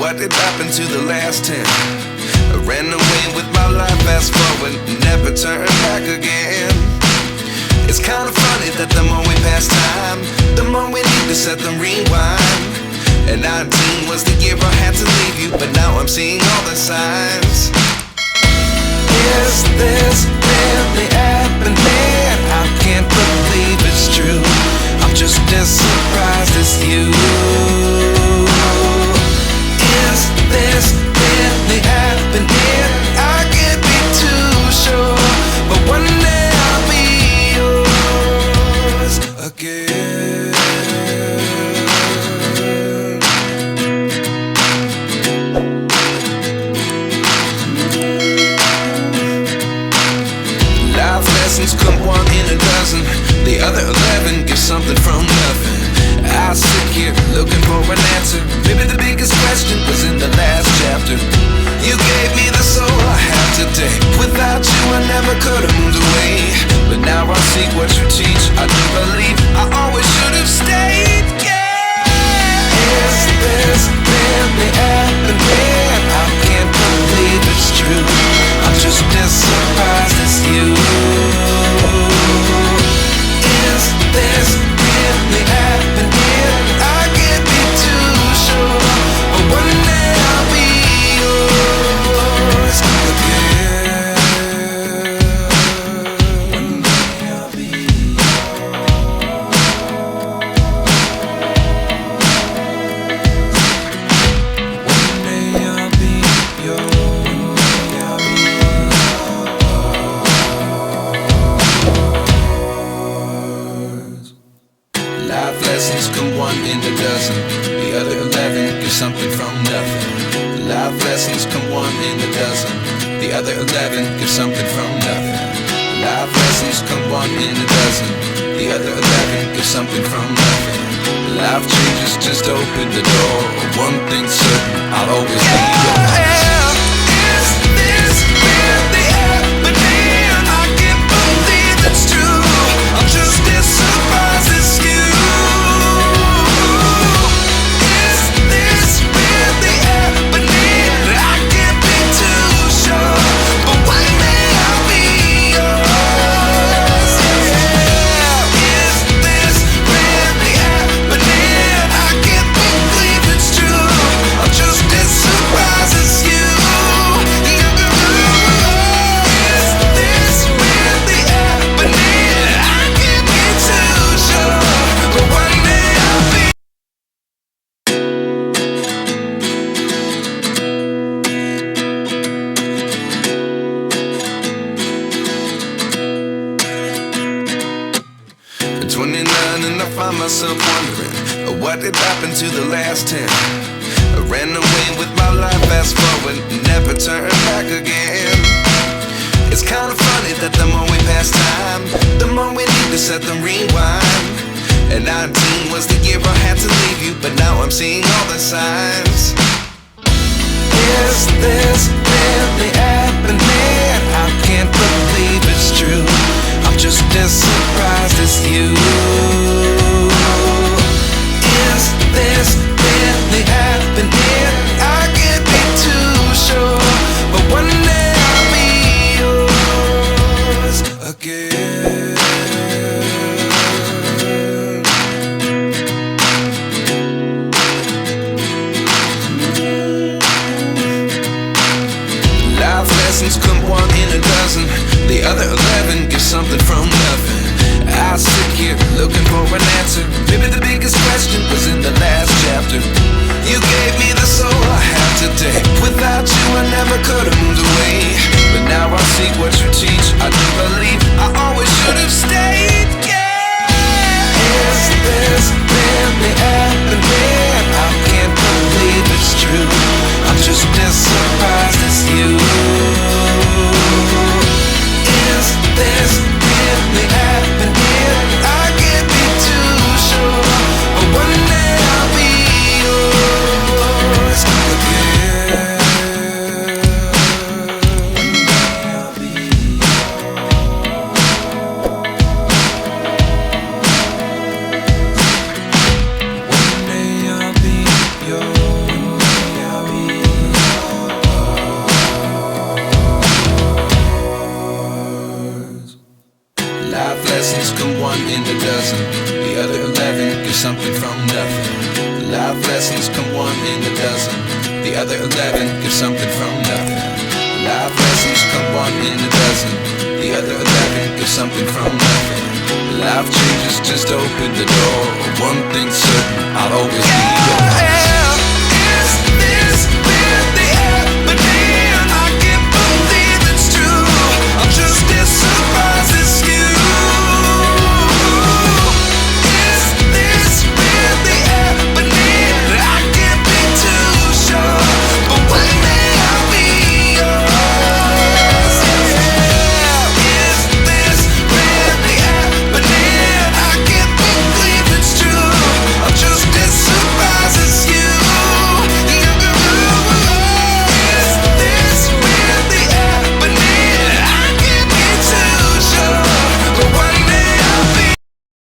What did happen to the last 10? I ran away with my life, fast forward, never turn back again. It's kinda funny that the more we pass time, the more we need to set the rewind. And 19 was the year I had to leave you, but now I'm seeing all the signs. Is this really happening? I can't believe it's true. I'm just as surprised as you. Is this really happening? I can't be too sure, but one day I'll be yours again. Life lessons come one in a dozen. The other 11 give something from nothing. I sit here looking for an answer. Maybe the biggest question was in the last chapter. You gave me the soul I have today. Without you I never could have moved away. But now I see what you teach. I do believe I always should have stayed. Yeah. Is this really happening? I can't believe it's true. I'm just as surprised as you. Is this really happening? I can't be too sure, but one day I'll be yours again. One day I'll be One day I'll be yours. Life lessons come one in a dozen. The other 11 give something from nothing. Life lessons come one in a dozen. The other 11 give something from nothing. Life lessons come one in a dozen. The other 11 give something from nothing. Life changes just open the door. One thing's certain, I'll always be yours. Is this really happening? I can't believe it's true. I'm just as surprised as you. Is this really happening? I can't be too sure, but one day I'll be yours. Yeah. Is this really happening? I can't believe it's true. I'm just as surprised as you. Is this really happening? I can't be too sure, but one day I'll be. At 29 and I find myself wondering what did happen to the last 10. I ran away with my life, fast forward, never turn back again. It's kinda funny that the more we pass time, the more we need to set the rewind. And 19 was the year I had to leave you, but now I'm seeing all the signs. Is this really happening? I can't believe it's true. I'm just as surprised as you. Is this really happening? I can't be too sure, but one day I'll be yours again. Life lessons come one in a dozen. The other 11 give something from nothing. I sit here looking for an answer. Maybe the biggest question was in the last chapter. You gave me the soul I have today. Without you I never could have moved away. But now I see what you teach. I do believe I always should have stayed. Yeah. Is this really happening? I can't believe it's true. I'm just as surprised as you. Is this really happening? I can't be too sure, but one day I'll be yours again. One day I'll be yours. One day I'll be yours. one in a dozen. The other 11 give something from nothing. The life lessons come one in a dozen. The other 11 give something from nothing. The life lessons come one in a dozen. The other 11 give something from nothing. Life changes, just open the door. One thing's certain, I'll always be yours.